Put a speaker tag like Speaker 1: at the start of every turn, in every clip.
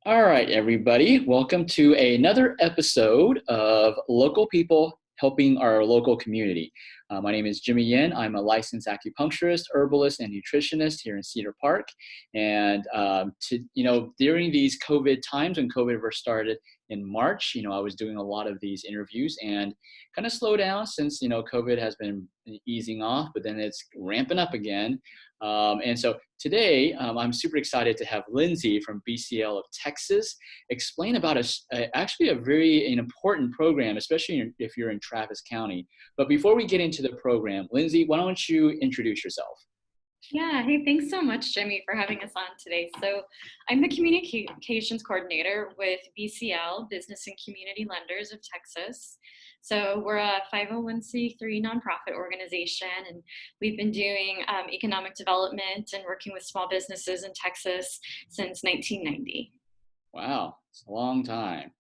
Speaker 1: All right, everybody. Welcome to another episode of Local People Helping Our Local Community. My name is Jimmy Yin. I'm a licensed acupuncturist, herbalist, and nutritionist here in Cedar Park. And during these COVID times when COVID first started in March, I was doing a lot of these interviews and kind of slow down since COVID has been easing off, but then it's ramping up again. And so today, I'm super excited to have Lindsey from BCL of Texas explain about actually a very an important program, especially if you're in Travis County. But before we get into the program, Lindsey, why don't you introduce yourself?
Speaker 2: Yeah, hey, thanks so much, Jimmy, for having us on today. So, I'm the communications coordinator with BCL, Business and Community Lenders of Texas. So, we're a 501c3 nonprofit organization, and we've been doing economic development and working with small businesses in Texas since 1990.
Speaker 1: Wow, it's a long time.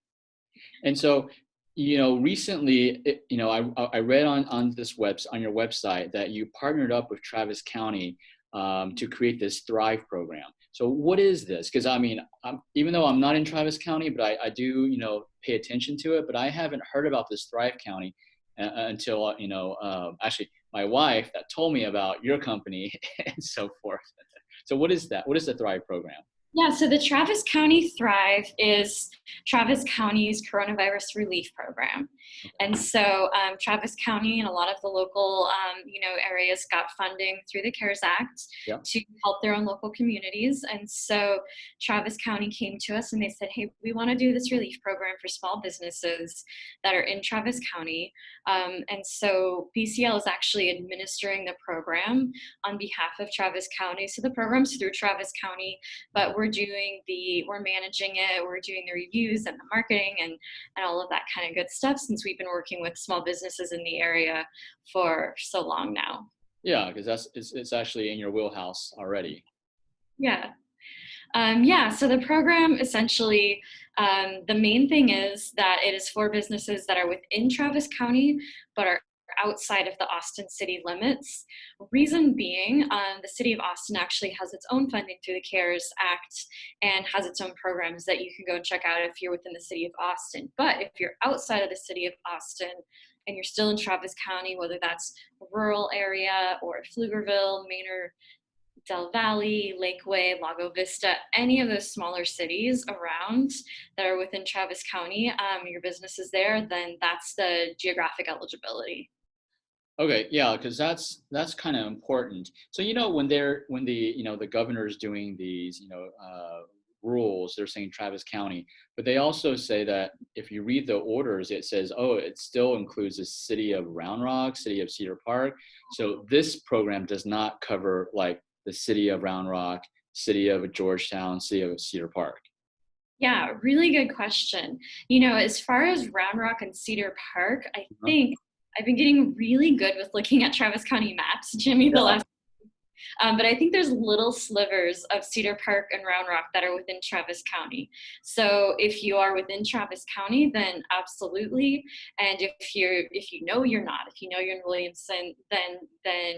Speaker 1: And so, recently, I read on this on your website that you partnered up with Travis County to create this Thrive program. So what is this? Because even though I'm not in Travis County, but I do, pay attention to it, but I haven't heard about this Thrive County until, actually my wife that told me about your company and so forth. So what is that? What is the Thrive program?
Speaker 2: Yeah, so the Travis County Thrive is Travis County's coronavirus relief program. And so Travis County and a lot of the local, areas got funding through the CARES Act
Speaker 1: Yep.
Speaker 2: to help their own local communities. And so Travis County came to us and they said, hey, we want to do this relief program for small businesses that are in Travis County. And so BCL is actually administering the program on behalf of Travis County. So the program's through Travis County, but we're managing it, we're doing the reviews and the marketing and all of that kind of good stuff since we've been working with small businesses in the area for so long now.
Speaker 1: Yeah, because it's actually in your wheelhouse already.
Speaker 2: Yeah. So the program essentially, the main thing is that it is for businesses that are within Travis County, but are outside of the Austin city limits. Reason being, the city of Austin actually has its own funding through the CARES Act and has its own programs that you can go and check out if you're within the city of Austin. But if you're outside of the city of Austin and you're still in Travis County, whether that's a rural area or Pflugerville, Manor, Del Valle, Lakeway, Lago Vista, any of those smaller cities around that are within Travis County, your business is there, then that's the geographic eligibility.
Speaker 1: Okay, yeah, because that's kind of important. So when the governor's doing these rules, they're saying Travis County, but they also say that if you read the orders, it says, oh, it still includes the city of Round Rock, city of Cedar Park. So this program does not cover like the city of Round Rock, city of Georgetown, city of Cedar Park.
Speaker 2: Yeah, really good question. As far as Round Rock and Cedar Park, I
Speaker 1: Uh-huh.
Speaker 2: think I've been getting really good with looking at Travis County maps, Jimmy, the
Speaker 1: Yeah.
Speaker 2: last. But I think there's little slivers of Cedar Park and Round Rock that are within Travis County. So if you are within Travis County, then absolutely. And if you know you're not, if you know you're in Williamson, then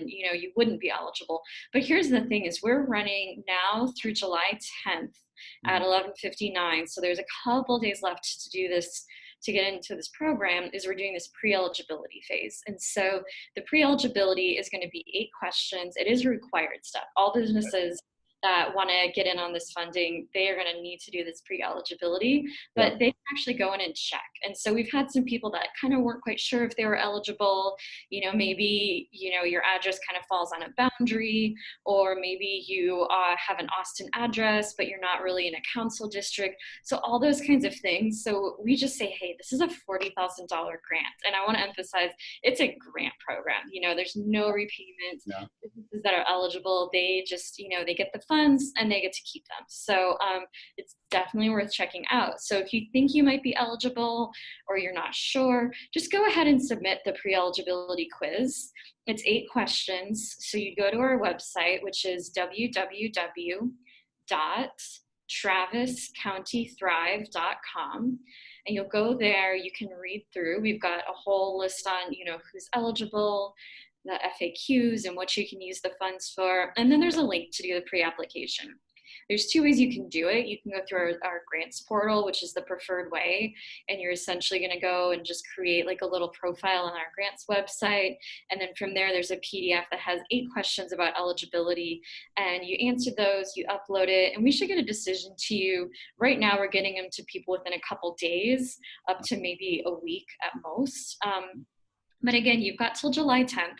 Speaker 2: you wouldn't be eligible. But here's the thing: is we're running now through July 10th at
Speaker 1: Mhm.
Speaker 2: 11:59. So there's a couple days left to do this, to get into this program. Is we're doing this pre-eligibility phase. And so the pre-eligibility is going to be 8 questions. It is required stuff. All businesses that want to get in on this funding, they are going to need to do this pre-eligibility,
Speaker 1: Yeah.
Speaker 2: but they can actually go in and check. And so we've had some people that kind of weren't quite sure if they were eligible. Maybe your address kind of falls on a boundary, or maybe you have an Austin address, but you're not really in a council district. So all those kinds of things. So we just say, hey, this is a $40,000 grant. And I want to emphasize it's a grant program. There's no repayment.
Speaker 1: Yeah.
Speaker 2: Businesses that are eligible, they just, they get the funds and they get to keep them. So it's definitely worth checking out. So if you think you might be eligible or you're not sure, just go ahead and submit the pre-eligibility quiz. It's 8 questions. So you go to our website, which is www.traviscountythrive.com. And you'll go there, you can read through. We've got a whole list on, who's eligible, the FAQs and what you can use the funds for. And then there's a link to do the pre-application. There's two ways you can do it. You can go through our grants portal, which is the preferred way, and you're essentially going to go and just create like a little profile on our grants website. And then from there, there's a PDF that has 8 questions about eligibility, and you answer those, you upload it, and we should get a decision to you. Right now, we're getting them to people within a couple days, up to maybe a week at most. But again, you've got till July 10th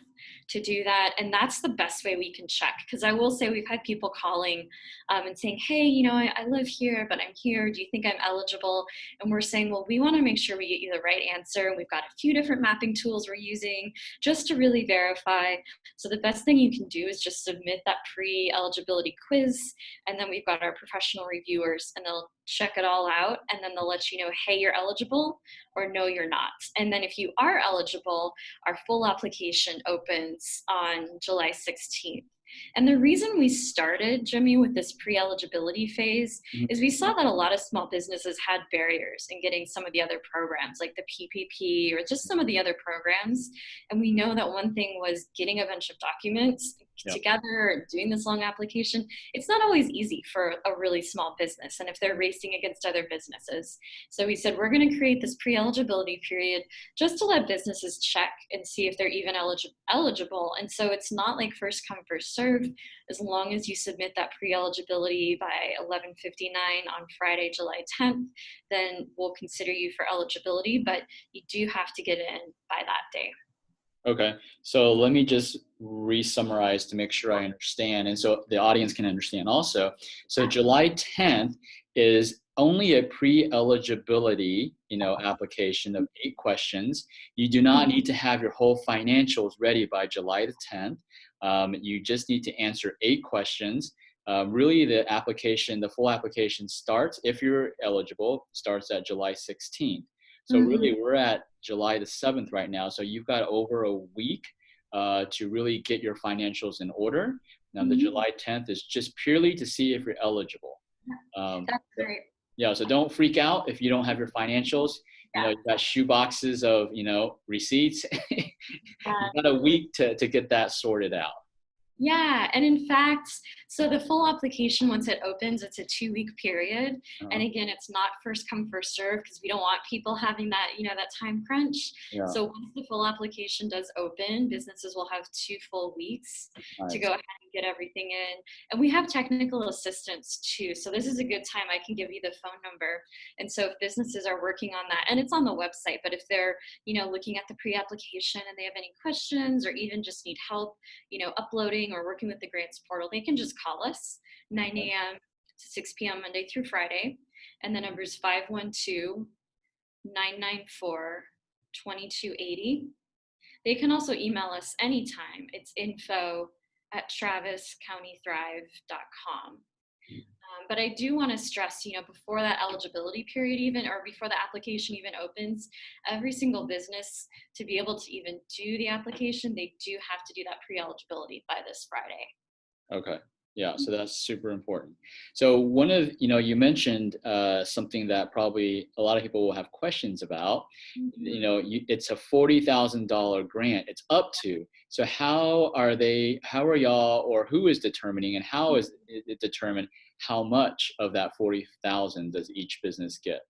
Speaker 2: to do that. And that's the best way we can check. Because I will say we've had people calling and saying, hey, I live here, but I'm here. Do you think I'm eligible? And we're saying, well, we want to make sure we get you the right answer. And we've got a few different mapping tools we're using just to really verify. So the best thing you can do is just submit that pre-eligibility quiz. And then we've got our professional reviewers, and they'll check it all out. And then they'll let you know, hey, you're eligible, or no, you're not. And then if you are eligible, our full application opens on July 16th. And the reason we started, Jimmy, with this pre-eligibility phase is we saw that a lot of small businesses had barriers in getting some of the other programs like the PPP or just some of the other programs. And we know that one thing was getting a bunch of documents together, doing this long application. It's not always easy for a really small business, and if they're racing against other businesses. So we said, we're going to create this pre-eligibility period just to let businesses check and see if they're even eligible. And so it's not like first come, first serve. As long as you submit that pre-eligibility by 11:59 on Friday, July 10th, then we'll consider you for eligibility, but you do have to get in by that day.
Speaker 1: Okay, so let me just re-summarize to make sure I understand, and so the audience can understand also. So July 10th is only a pre-eligibility, application of 8 questions. You do not need to have your whole financials ready by July the 10th. You just need to answer 8 questions. Really, the full application starts, if you're eligible, starts at July 16th. So really, we're at July the 7th right now. So you've got over a week to really get your financials in order. Now, the July 10th is just purely to see if you're eligible.
Speaker 2: That's great.
Speaker 1: Yeah, so don't freak out if you don't have your financials. You've got shoe boxes of, receipts. You've got a week to get that sorted out.
Speaker 2: Yeah, and in fact, so the full application, once it opens, it's a 2-week period. And again, it's not first come, first serve, because we don't want people having that, that time crunch.
Speaker 1: Yeah.
Speaker 2: So once the full application does open, businesses will have 2 full weeks to go ahead and get everything in. And we have technical assistance too. So this is a good time. I can give you the phone number. And so if businesses are working on that, and it's on the website, but if they're, looking at the pre-application and they have any questions or even just need help, uploading or working with the grants portal, they can just call us 9 a.m. to 6 p.m. Monday through Friday. And the number is 512-994-2280. They can also email us anytime. It's info@traviscountythrive.com. But I do want to stress, before that eligibility period even, or before the application even opens, every single business, to be able to even do the application, they do have to do that pre-eligibility by this Friday.
Speaker 1: Okay. Yeah, so that's super important. So one of, you mentioned something that probably a lot of people will have questions about. It's a $40,000 grant. It's up to. So how are y'all, or who is determining, and how is it determined how much of that 40,000 does each business get?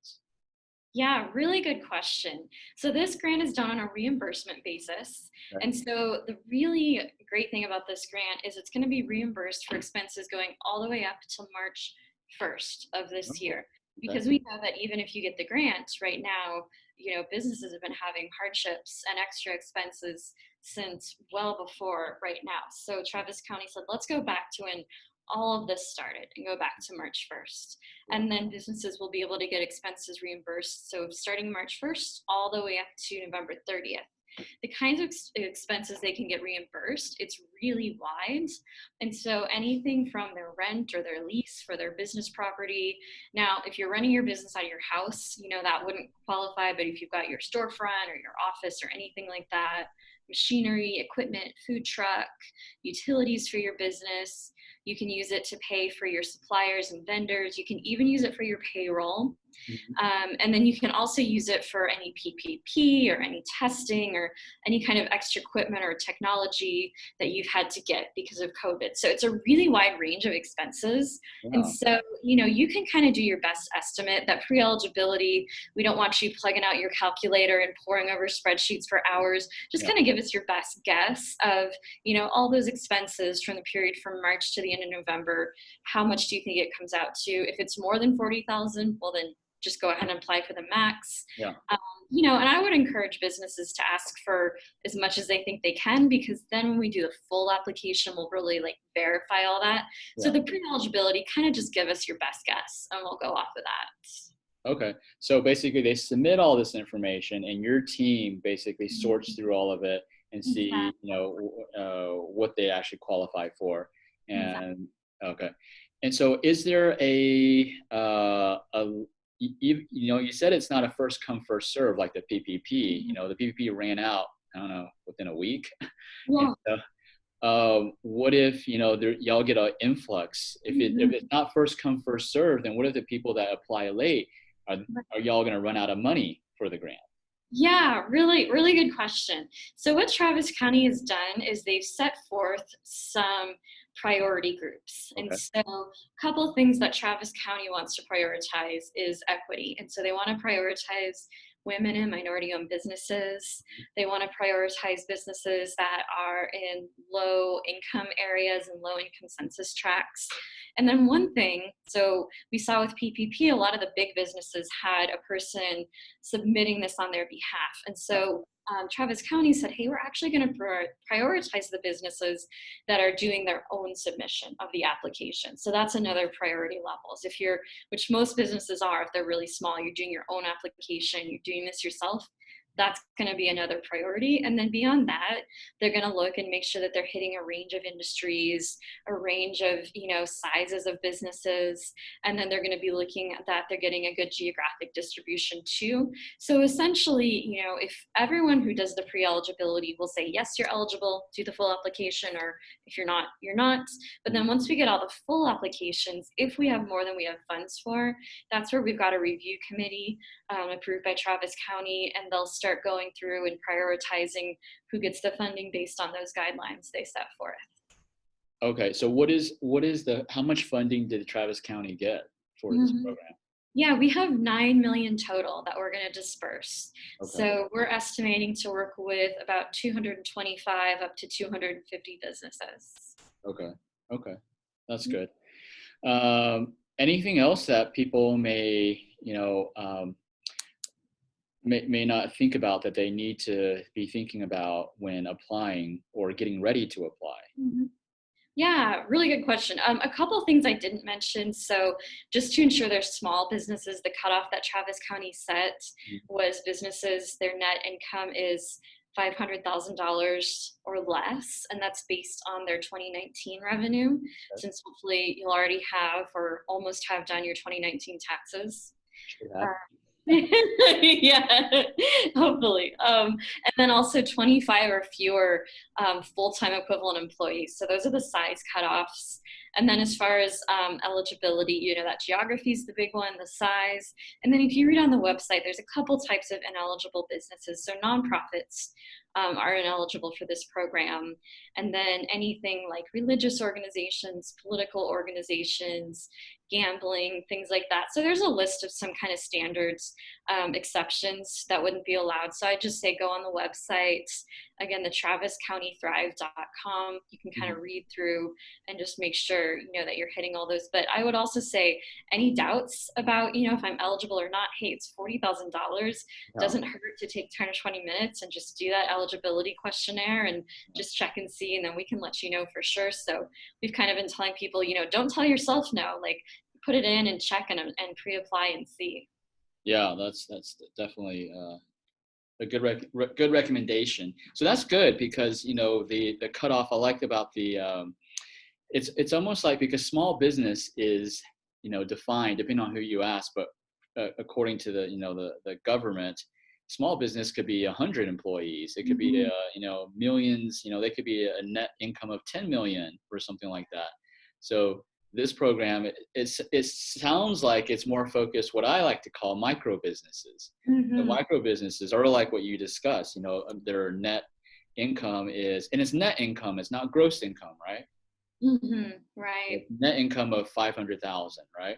Speaker 2: Yeah, really good question. So this grant is done on a reimbursement basis.
Speaker 1: Okay.
Speaker 2: And so the really great thing about this grant is it's going to be reimbursed for expenses going all the way up to March 1st of this year. Because we know that even if you get the grant right now, businesses have been having hardships and extra expenses since well before right now. So Travis County said, let's go back to when all of this started and go back to March 1st. And then businesses will be able to get expenses reimbursed. So starting March 1st, all the way up to November 30th. The kinds of expenses they can get reimbursed, it's really wide. And so anything from their rent or their lease for their business property. Now, if you're running your business out of your house, that wouldn't qualify. But if you've got your storefront or your office or anything like that, machinery, equipment, food truck, utilities for your business, you can use it to pay for your suppliers and vendors. You can even use it for your payroll.
Speaker 1: Mhm.
Speaker 2: And then you can also use it for any PPP or any testing or any kind of extra equipment or technology that you've had to get because of COVID. So it's a really wide range of expenses. And
Speaker 1: Yeah.
Speaker 2: so, you know, you can kind of do your best estimate. That pre-eligibility, we don't want you plugging out your calculator and poring over spreadsheets for hours. Just
Speaker 1: Yeah.
Speaker 2: kind of give us your best guess of, you know, all those expenses from the period from March to the end of November. How much do you think it comes out to? If it's more than 40,000, well then just go ahead and apply for the max.
Speaker 1: Yeah.
Speaker 2: Um, you know, and I would encourage businesses to ask for as much as they think they can, because then when we do the full application, we'll really like verify all that. So
Speaker 1: Yeah.
Speaker 2: the pre-eligibility, kind of just give us your best guess and we'll go off of that.
Speaker 1: Okay. So basically they submit all this information and your team basically sorts through all of it and see,
Speaker 2: Exactly.
Speaker 1: what they actually qualify for.
Speaker 2: Exactly.
Speaker 1: And okay. And so is there you said it's not a first come first serve like the PPP, the PPP ran out, I don't know, within a week. And
Speaker 2: Yeah.
Speaker 1: so, what if, y'all get an influx? If it's not first come first serve, then what if the people that apply late, are, are y'all going to run out of money for the grant?
Speaker 2: Yeah, really, really good question. So, what Travis County has done is they've set forth some priority groups. And
Speaker 1: Okay.
Speaker 2: so, a couple of things that Travis County wants to prioritize is equity. And so, they want to prioritize women and minority owned businesses. They want to prioritize businesses that are in low income areas and low income census tracts. And then, one thing, so we saw with PPP, a lot of the big businesses had a person submitting this on their behalf. And
Speaker 1: Yeah.
Speaker 2: so Travis County said, hey, we're actually going to prioritize the businesses that are doing their own submission of the application. So that's another priority levels. If you're, which most businesses are, if they're really small, you're doing your own application, you're doing this yourself, that's going to be another priority. And then beyond that, they're going to look and make sure that they're hitting a range of industries, a range of, sizes of businesses. And then they're going to be looking at that they're getting a good geographic distribution too. So essentially, if everyone who does the pre-eligibility will say, yes, you're eligible, do the full application, or if you're not, you're not. But then once we get all the full applications, if we have more than we have funds for, that's where we've got a review committee approved by Travis County, and they'll start going through and prioritizing who gets the funding based on those guidelines they set forth.
Speaker 1: Okay. So how much funding did Travis County get for this
Speaker 2: Mm-hmm.
Speaker 1: program?
Speaker 2: Yeah, we have 9 million total that we're going to disperse.
Speaker 1: Okay.
Speaker 2: So we're estimating to work with about 225 up to 250 businesses.
Speaker 1: Okay. Okay. That's good. Anything else that people may not think about that they need to be thinking about when applying or getting ready to apply?
Speaker 2: Mm-hmm. Yeah, really good question. A couple of things I didn't mention. So just to ensure they're small businesses, the cutoff that Travis County set was businesses, their net income is $500,000 or less, and that's based on their 2019 revenue, since hopefully you'll already have or almost have done your 2019 taxes.
Speaker 1: Should have.
Speaker 2: Yeah, hopefully. And then also 25 or fewer full-time equivalent employees. So those are the size cutoffs. And then as far as eligibility, that geography is the big one, the size. And then if you read on the website, there's a couple types of ineligible businesses. So nonprofits are ineligible for this program. And then anything like religious organizations, political organizations, gambling, things like that. So there's a list of some kind of standards, exceptions that wouldn't be allowed. So I just say go on the website. Again, the TravisCountyThrive.com. You can kind of read through and just make sure, that you're hitting all those. But I would also say any doubts about, if I'm eligible or not, hey, it's $40,000. Doesn't hurt to take 10 or 20 minutes and just do that eligibility questionnaire and just check and see, and then we can let you know for sure. So we've kind of been telling people, don't tell yourself no, like put it in and check and pre-apply and see.
Speaker 1: Yeah, that's definitely a good recommendation. So that's good because the cutoff I liked about the it's almost like, because small business is defined depending on who you ask, but according to the government, small business could be 100 employees. It could be millions. They could be a net income of 10 million or something like that. So this program, it sounds like it's more focused, what I like to call micro businesses. The
Speaker 2: Mm-hmm.
Speaker 1: micro businesses are like what you discussed, their net income is, and it's net income, it's not gross income, right?
Speaker 2: Mm-hmm. Right.
Speaker 1: Net income of 500,000, right?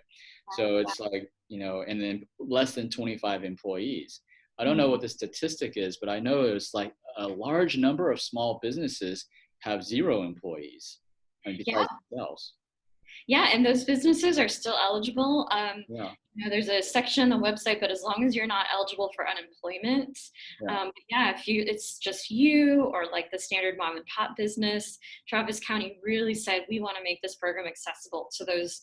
Speaker 1: So
Speaker 2: Right.
Speaker 1: it's like, and then less than 25 employees. I don't know
Speaker 2: Mm-hmm.
Speaker 1: what the statistic is, but I know there's like a large number of small businesses have 0 employees, and
Speaker 2: Yeah.
Speaker 1: besides themselves.
Speaker 2: Yeah, and those businesses are still eligible.
Speaker 1: Yeah,
Speaker 2: There's a section on the website, but as long as you're not eligible for unemployment,
Speaker 1: yeah.
Speaker 2: but yeah, if it's just you or like the standard mom and pop business, Travis County really said we want to make this program accessible to those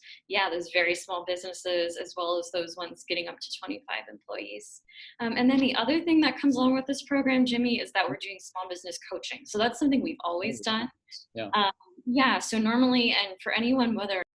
Speaker 2: very small businesses as well as those ones getting up to 25 employees. And then the other thing that comes along with this program, Jimmy, is that we're doing small business coaching. So that's something we've always done.
Speaker 1: Yeah.
Speaker 2: Um, yeah, so normally, and for anyone, whether